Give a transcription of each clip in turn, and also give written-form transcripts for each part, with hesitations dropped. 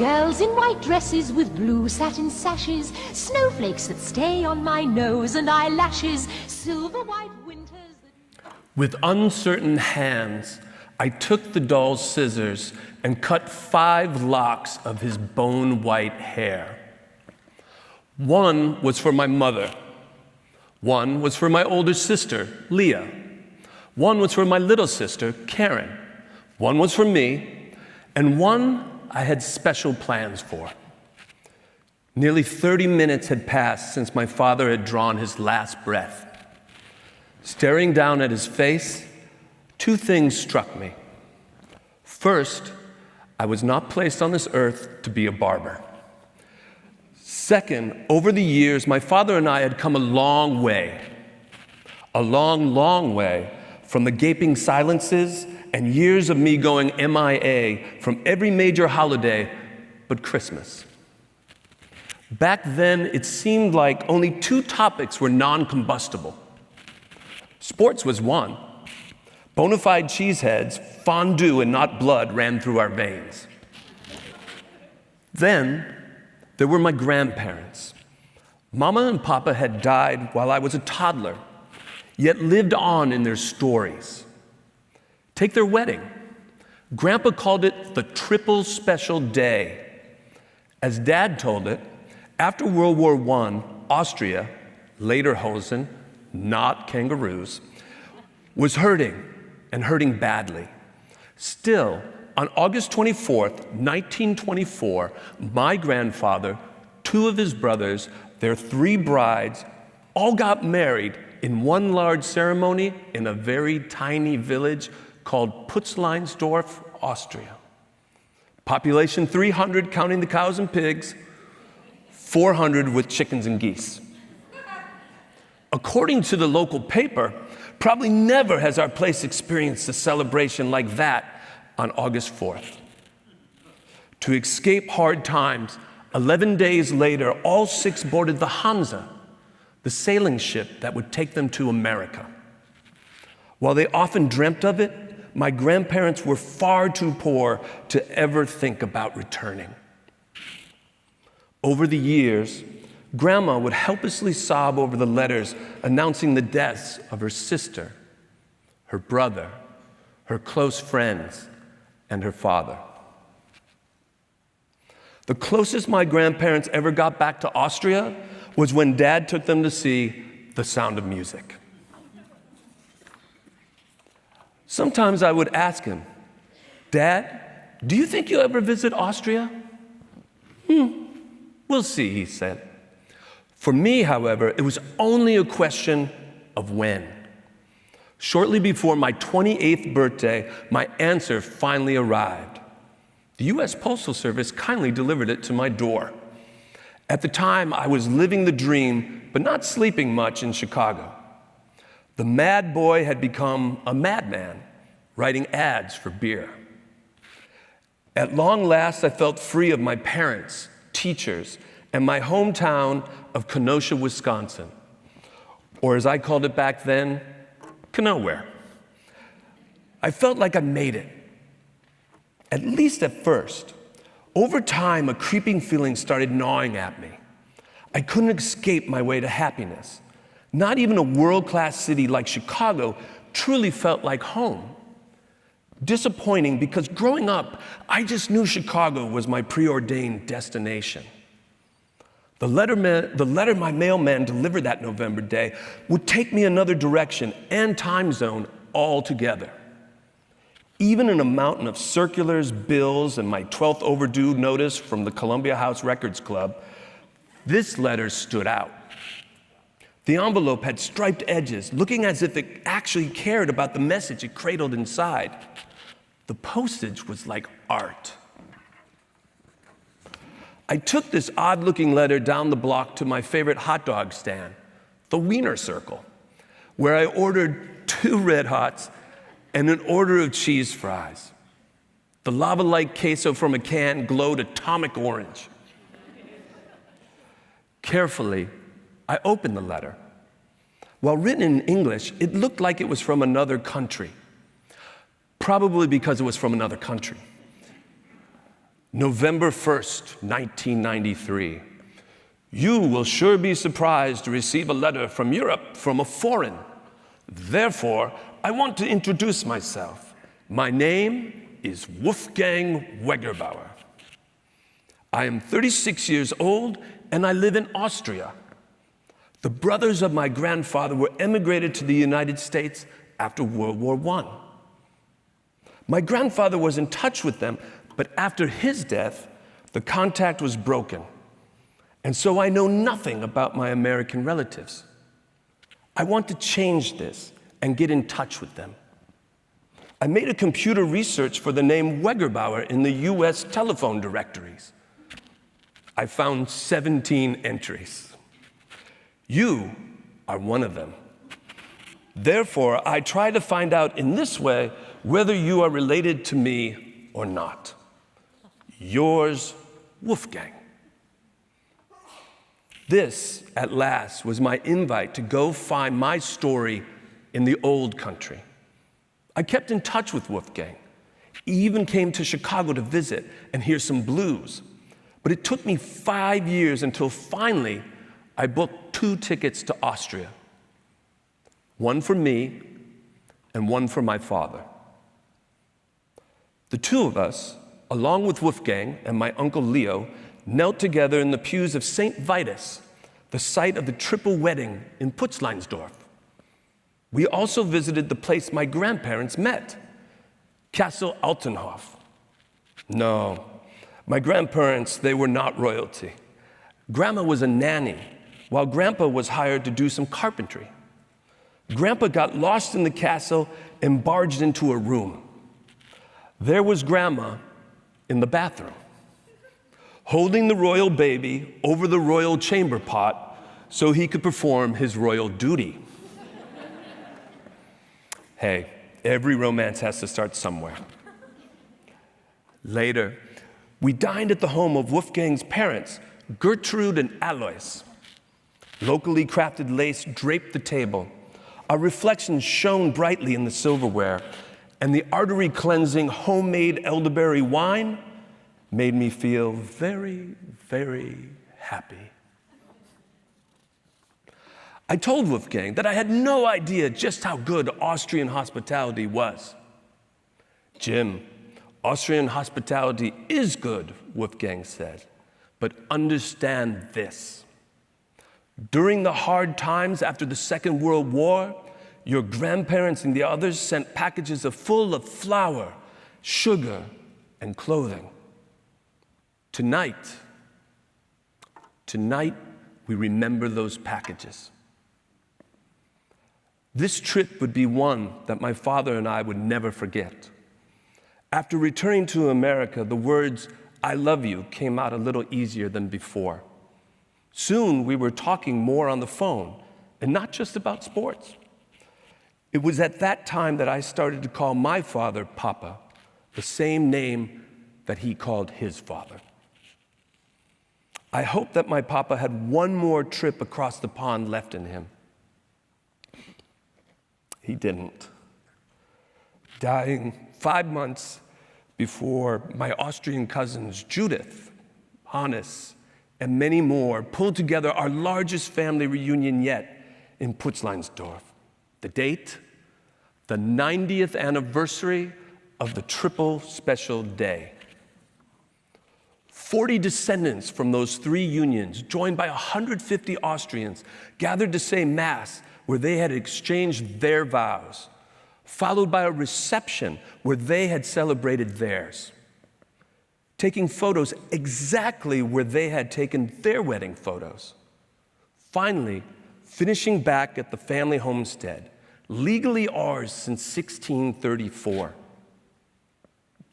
Girls in white dresses with blue satin sashes, snowflakes that stay on my nose and eyelashes, silver white winters that... With uncertain hands, I took the doll's scissors and cut 5 locks of his bone-white hair. One was for my mother. One was for my older sister, Leah. One was for my little sister, Karen. One was for me, and one I had special plans for. Nearly 30 minutes had passed since my father had drawn his last breath. Staring down at his face, 2 things struck me. First, I was not placed on this earth to be a barber. Second, over the years, my father and I had come a long way. A long, long way from the gaping silences and years of me going MIA from every major holiday but Christmas. Back then, it seemed like only 2 topics were non-combustible. Sports was one. Bona fide cheeseheads, fondue and not blood ran through our veins. Then, there were my grandparents. Mama and Papa had died while I was a toddler, yet lived on in their stories. Take their wedding. Grandpa called it the triple special day. As Dad told it, after World War I, Austria, lederhosen, not kangaroos, was hurting, and hurting badly. Still, on August 24th, 1924, my grandfather, 2 of his brothers, their 3 brides, all got married in one large ceremony in a very tiny village called Putzleinsdorf, Austria. Population 300, counting the cows and pigs, 400 with chickens and geese. According to the local paper, probably never has our place experienced a celebration like that on August 4th. To escape hard times, 11 days later, all 6 boarded the Hansa, the sailing ship that would take them to America. While they often dreamt of it, my grandparents were far too poor to ever think about returning. Over the years, Grandma would helplessly sob over the letters announcing the deaths of her sister, her brother, her close friends, and her father. The closest my grandparents ever got back to Austria was when Dad took them to see The Sound of Music. Sometimes I would ask him, "Dad, do you think you'll ever visit Austria?" "We'll see," he said. For me, however, it was only a question of when. Shortly before my 28th birthday, my answer finally arrived. The U.S. Postal Service kindly delivered it to my door. At the time, I was living the dream, but not sleeping much in Chicago. The mad boy had become a madman, writing ads for beer. At long last, I felt free of my parents, teachers, and my hometown of Kenosha, Wisconsin, or as I called it back then, Nowhere. I felt like I made it, at least at first. Over time, a creeping feeling started gnawing at me. I couldn't escape my way to happiness. Not even a world-class city like Chicago truly felt like home. Disappointing because growing up, I just knew Chicago was my preordained destination. The letter my mailman delivered that November day would take me another direction and time zone altogether. Even in a mountain of circulars, bills, and my 12th overdue notice from the Columbia House Records Club, this letter stood out. The envelope had striped edges, looking as if it actually cared about the message it cradled inside. The postage was like art. I took this odd-looking letter down the block to my favorite hot dog stand, the Wiener Circle, where I ordered 2 Red Hots and an order of cheese fries. The lava-like queso from a can glowed atomic orange. Carefully, I opened the letter. While written in English, it looked like it was from another country, probably because it was from another country. November 1st, 1993. You will sure be surprised to receive a letter from Europe from a foreign. Therefore, I want to introduce myself. My name is Wolfgang Wegerbauer. I am 36 years old and I live in Austria. The brothers of my grandfather were emigrated to the United States after World War I. My grandfather was in touch with them, but after his death, the contact was broken. And so I know nothing about my American relatives. I want to change this and get in touch with them. I made a computer research for the name Wegerbauer in the US telephone directories. I found 17 entries. You are one of them. Therefore, I try to find out in this way whether you are related to me or not. Yours, Wolfgang. This, at last, was my invite to go find my story in the old country. I kept in touch with Wolfgang. He even came to Chicago to visit and hear some blues. But it took me 5 years until finally I booked 2 tickets to Austria. One for me and one for my father. The two of us, along with Wolfgang and my uncle Leo, knelt together in the pews of St. Vitus, the site of the triple wedding in Putzleinsdorf. We also visited the place my grandparents met, Castle Altenhof. No, my grandparents, they were not royalty. Grandma was a nanny, while Grandpa was hired to do some carpentry. Grandpa got lost in the castle and barged into a room. There was Grandma in the bathroom, holding the royal baby over the royal chamber pot so he could perform his royal duty. Hey, every romance has to start somewhere. Later, we dined at the home of Wolfgang's parents, Gertrude and Alois. Locally crafted lace draped the table. Our reflections shone brightly in the silverware, and the artery-cleansing homemade elderberry wine made me feel very, very happy. I told Wolfgang that I had no idea just how good Austrian hospitality was. Jim, Austrian hospitality is good, Wolfgang said, but understand this. During the hard times after the Second World War, your grandparents and the others sent packages full of flour, sugar, and clothing. Tonight, we remember those packages. This trip would be one that my father and I would never forget. After returning to America, the words, "I love you," came out a little easier than before. Soon, we were talking more on the phone, and not just about sports. It was at that time that I started to call my father Papa, the same name that he called his father. I hoped that my Papa had one more trip across the pond left in him. He didn't. Dying 5 months before my Austrian cousins Judith, Hannes, and many more pulled together our largest family reunion yet in Putzleinsdorf. The date? The 90th anniversary of the Triple Special Day. 40 descendants from those 3 unions, joined by 150 Austrians, gathered to say Mass where they had exchanged their vows, followed by a reception where they had celebrated theirs, taking photos exactly where they had taken their wedding photos. Finally, finishing back at the family homestead, legally ours since 1634.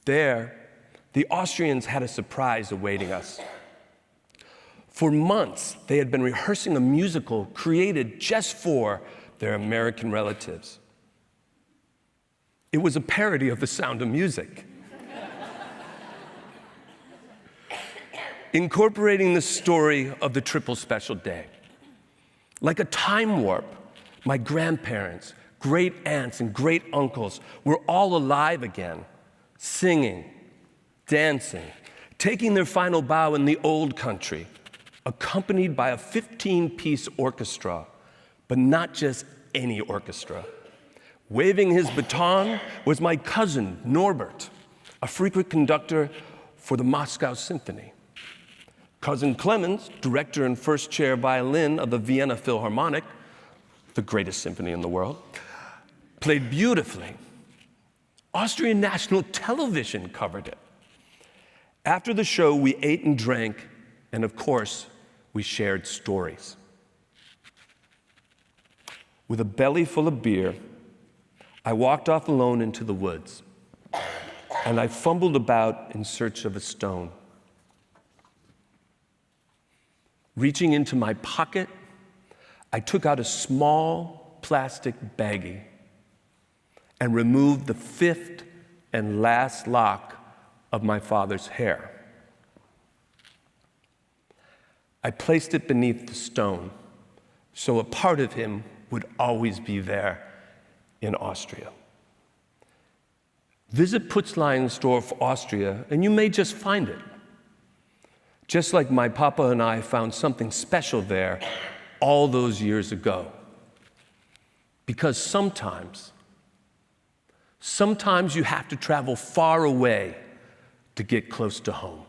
There, the Austrians had a surprise awaiting us. For months, they had been rehearsing a musical created just for their American relatives. It was a parody of The Sound of Music, incorporating the story of the Triple Special Day. Like a time warp, my grandparents, great aunts, and great uncles were all alive again, singing, dancing, taking their final bow in the old country, accompanied by a 15-piece orchestra, but not just any orchestra. Waving his baton was my cousin, Norbert, a frequent conductor for the Moscow Symphony. Cousin Clemens, director and first chair violin of the Vienna Philharmonic, the greatest symphony in the world, played beautifully. Austrian national television covered it. After the show, we ate and drank, and of course, we shared stories. With a belly full of beer, I walked off alone into the woods, and I fumbled about in search of a stone. Reaching into my pocket, I took out a small plastic baggie and removed the fifth and last lock of my father's hair. I placed it beneath the stone, so a part of him would always be there in Austria. Visit Putzleinsdorf, Austria, and you may just find it. Just like my papa and I found something special there all those years ago. Because sometimes you have to travel far away to get close to home.